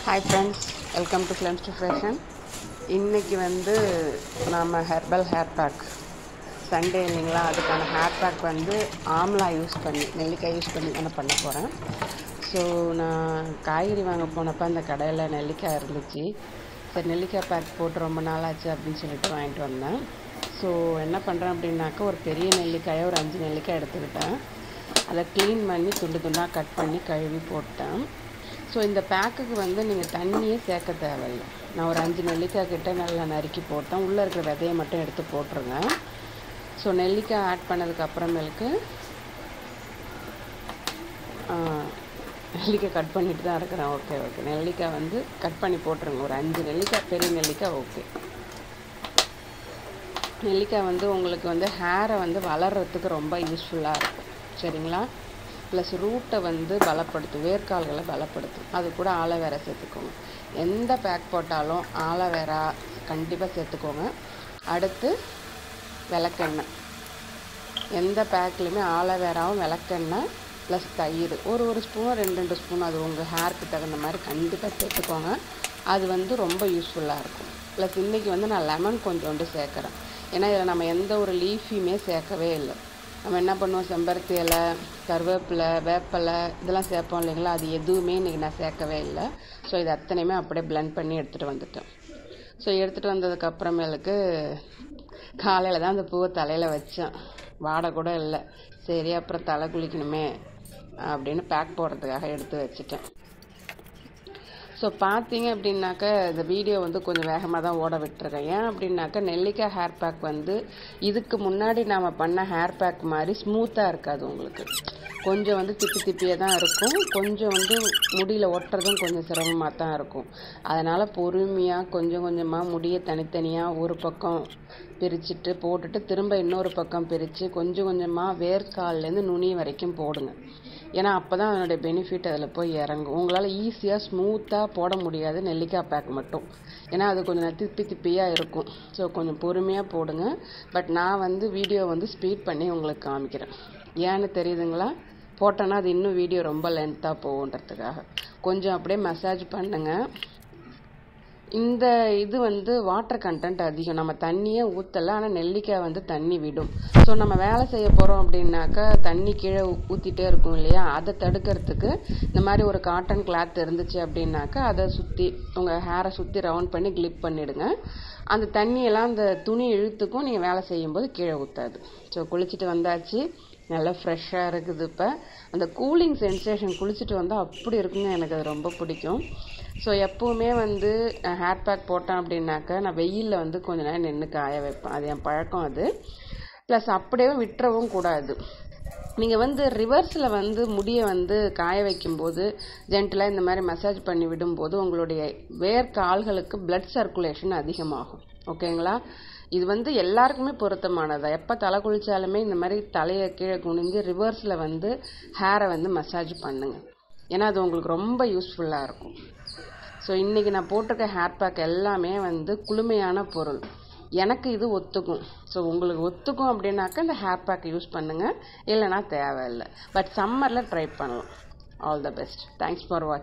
Hi friends, welcome to Flames to Fashion. இன்னைக்கு வந்து நாம ஹெர்பல் ஹேர் பேக் சண்டே இல்லைங்களா, அதுக்கான ஹேர் பேக் வந்து ஆம்லா யூஸ் பண்ணி நெல்லிக்காய் யூஸ் பண்ணி தானே பண்ண போகிறேன். ஸோ நான் காய்கறி வாங்க போனப்போ அந்த கடையில் நெல்லிக்காய் இருந்துச்சு. சரி நெல்லிக்காய் பேக் போட்டு ரொம்ப நாள் ஆச்சு அப்படின்னு சொல்லிட்டு வாங்கிட்டு வந்தேன். ஸோ என்ன பண்ணுறேன் அப்படின்னாக்கா, ஒரு பெரிய நெல்லிக்காயை ஒரு 5 நெல்லிக்காய் எடுத்துக்கிட்டேன். அதை க்ளீன் பண்ணி துண்டு துண்டாக கட் பண்ணி கழுவி போட்டேன். ஸோ இந்த பேக்குக்கு வந்து நீங்கள் தண்ணியே சேர்க்க தேவையில்லை. நான் ஒரு 5 நெல்லிக்காய் கிட்ட நல்லா நறுக்கி போட்டேன். உள்ளே இருக்கிற விதையை மட்டும் எடுத்து போட்டுருங்க. ஸோ நெல்லிக்காய் ஆட் பண்ணதுக்கு அப்புறமேலுக்கு நெல்லிக்காய் கட் பண்ணிட்டு தான் இருக்கிறேன். ஓகே நெல்லிக்காய் வந்து கட் பண்ணி போட்டுருங்க. ஒரு 5 நெல்லிக்காய், பெரிய நெல்லிக்காய். ஓகே, நெல்லிக்காய் வந்து உங்களுக்கு வந்து ஹேரை வந்து வளர்கிறதுக்கு ரொம்ப யூஸ்ஃபுல்லாக இருக்கும். சரிங்களா? ப்ளஸ் ரூட்டை வந்து பலப்படுத்தும், வேர்க்கால்களை பலப்படுத்தும். அது கூட ஆலோவேரா சேர்த்துக்கோங்க. எந்த பேக் போட்டாலும் ஆலோவேரா கண்டிப்பாக சேர்த்துக்கோங்க. அடுத்து விளக்கெண்ணெய், எந்த பேக்லேயுமே ஆலோவேராவும் விளக்கெண்ணெய் ப்ளஸ் தயிர் ஒரு ஸ்பூன் 2 ஸ்பூன், அது உங்கள் ஹேருக்கு தகுந்த மாதிரி கண்டிப்பாக சேர்த்துக்கோங்க. அது வந்து ரொம்ப யூஸ்ஃபுல்லாக இருக்கும். ப்ளஸ் இன்றைக்கி வந்து நான் லெமன் கொஞ்சோண்டு சேர்க்குறேன். ஏன்னா இதில் நம்ம எந்த ஒரு லீஃபையுமே சேர்க்கவே இல்லை. நம்ம என்ன பண்ணுவோம், செம்பருத்தி இலை, கருவேப்பிலை, வேப்பலை இதெல்லாம் சேர்ப்போம் இல்லைங்களா, அது எதுவுமே இன்றைக்கி நான் சேர்க்கவே இல்லை. ஸோ இது அத்தனையுமே அப்படியே பிளெண்ட் பண்ணி எடுத்துகிட்டு வந்துட்டேன். ஸோ எடுத்துகிட்டு வந்ததுக்கப்புறமேலுக்கு காலையில் தான் அந்த பூவை தலையில் வச்சேன். வாடை கூட இல்லை. சரி அப்புறம் தலை குளிக்கணுமே அப்படின்னு பேக் போடுறதுக்காக எடுத்து வச்சுட்டேன். ஸோ பார்த்தீங்க அப்படின்னாக்கா இந்த வீடியோ வந்து கொஞ்சம் வேகமாக தான் ஓட விட்டுருக்கேன். ஏன் அப்படின்னாக்கா, நெல்லிக்காய் ஹேர் பேக் வந்து இதுக்கு முன்னாடி நாம் பண்ண ஹேர் பேக் மாதிரி ஸ்மூத்தாக இருக்காது. உங்களுக்கு கொஞ்சம் வந்து திப்பியாக தான் இருக்கும். கொஞ்சம் வந்து முடியில் ஒட்டுறதும் கொஞ்சம் சிரமமாக தான் இருக்கும். அதனால் பொறுமையாக கொஞ்சம் கொஞ்சமாக முடியை தனித்தனியாக ஒரு பக்கம் பிரிச்சுட்டு போட்டுட்டு திரும்ப இன்னொரு பக்கம் பிரித்து கொஞ்சம் கொஞ்சமாக வேர்க்கால்லேருந்து நுனி வரைக்கும் போடுங்க. ஏன்னா அப்போ தான் அதனுடைய பெனிஃபிட் அதில் போய் இறங்கும். உங்களால் ஈஸியாக ஸ்மூத்தாக போட முடியாது நெல்லிக்காய் பேக் மட்டும். ஏன்னா அது கொஞ்சம் திப்பியாக இருக்கும். ஸோ கொஞ்சம் பொறுமையாக போடுங்க. பட் நான் வந்து வீடியோ வந்து ஸ்பீட் பண்ணி உங்களுக்கு காமிக்கிறேன். ஏன்னு தெரியுதுங்களா? போட்டோன்னா அது இன்னும் வீடியோ ரொம்ப லென்த்தாக போகுன்றதுக்காக கொஞ்சம் அப்படியே மசாஜ் பண்ணுங்க. இந்த இது வந்து வாட்டர் கண்டென்ட் அதிகம். நம்ம தண்ணியே ஊற்றலை, ஆனால் நெல்லிக்காய் வந்து தண்ணி விடும். ஸோ நம்ம வேலை செய்ய போகிறோம் அப்படின்னாக்கா தண்ணி கீழே ஊற்றிட்டே இருக்கும் இல்லையா, அதை தடுக்கிறதுக்கு இந்த மாதிரி ஒரு காட்டன் கிளாத் இருந்துச்சு அப்படின்னாக்கா அதை சுற்றி உங்கள் ஹேரை சுற்றி ரவுண்ட் பண்ணி கிளிப் பண்ணிவிடுங்க. அந்த தண்ணியெல்லாம் அந்த துணி இழுத்துக்கும், நீங்கள் வேலை செய்யும்போது கீழே ஊற்றாது. ஸோ குளிச்சுட்டு வந்தாச்சு, நல்லா ஃப்ரெஷ்ஷாக இருக்குது. இப்போ அந்த கூலிங் சென்சேஷன் குளிச்சுட்டு வந்தால் அப்படி இருக்குங்க, எனக்கு அது ரொம்ப பிடிக்கும். ஸோ எப்போவுமே வந்து ஹேர் பேக் போட்டேன் அப்படின்னாக்கா நான் வெயிலில் வந்து கொஞ்ச நேரம் நின்று காய வைப்பேன். அது என் பழக்கம். அது ப்ளஸ் அப்படியே விட்டுறவும் கூடாது. நீங்கள் வந்து ரிவர்ஸில் வந்து முடியை வந்து காய வைக்கும்போது ஜென்டலாக இந்த மாதிரி மசாஜ் பண்ணி விடும்போது உங்களுடைய வேர்க்கால்களுக்கு பிளட் சர்க்குலேஷன் அதிகமாகும். ஓகேங்களா? இது வந்து எல்லாருக்குமே பொருத்தமானதா. எப்போ தலை குளித்தாலுமே இந்த மாதிரி தலையை கீழே குனிஞ்சு ரிவர்ஸில் வந்து ஹேரை வந்து மசாஜ் பண்ணுங்கள். ஏன்னா அது உங்களுக்கு ரொம்ப யூஸ்ஃபுல்லாக இருக்கும். ஸோ இன்றைக்கி நான் போட்டிருக்க ஹேர் பேக் எல்லாமே வந்து குளுமையான பொருள். எனக்கு இது ஒத்துக்கும். ஸோ உங்களுக்கு ஒத்துக்கும் அப்படின்னாக்கா இந்த ஹேர் பேக் யூஸ் பண்ணுங்கள், இல்லைனா தேவையில்லை. பட் சம்மரில் ட்ரை பண்ணலாம். All the best. Thanks for வாட்சிங்.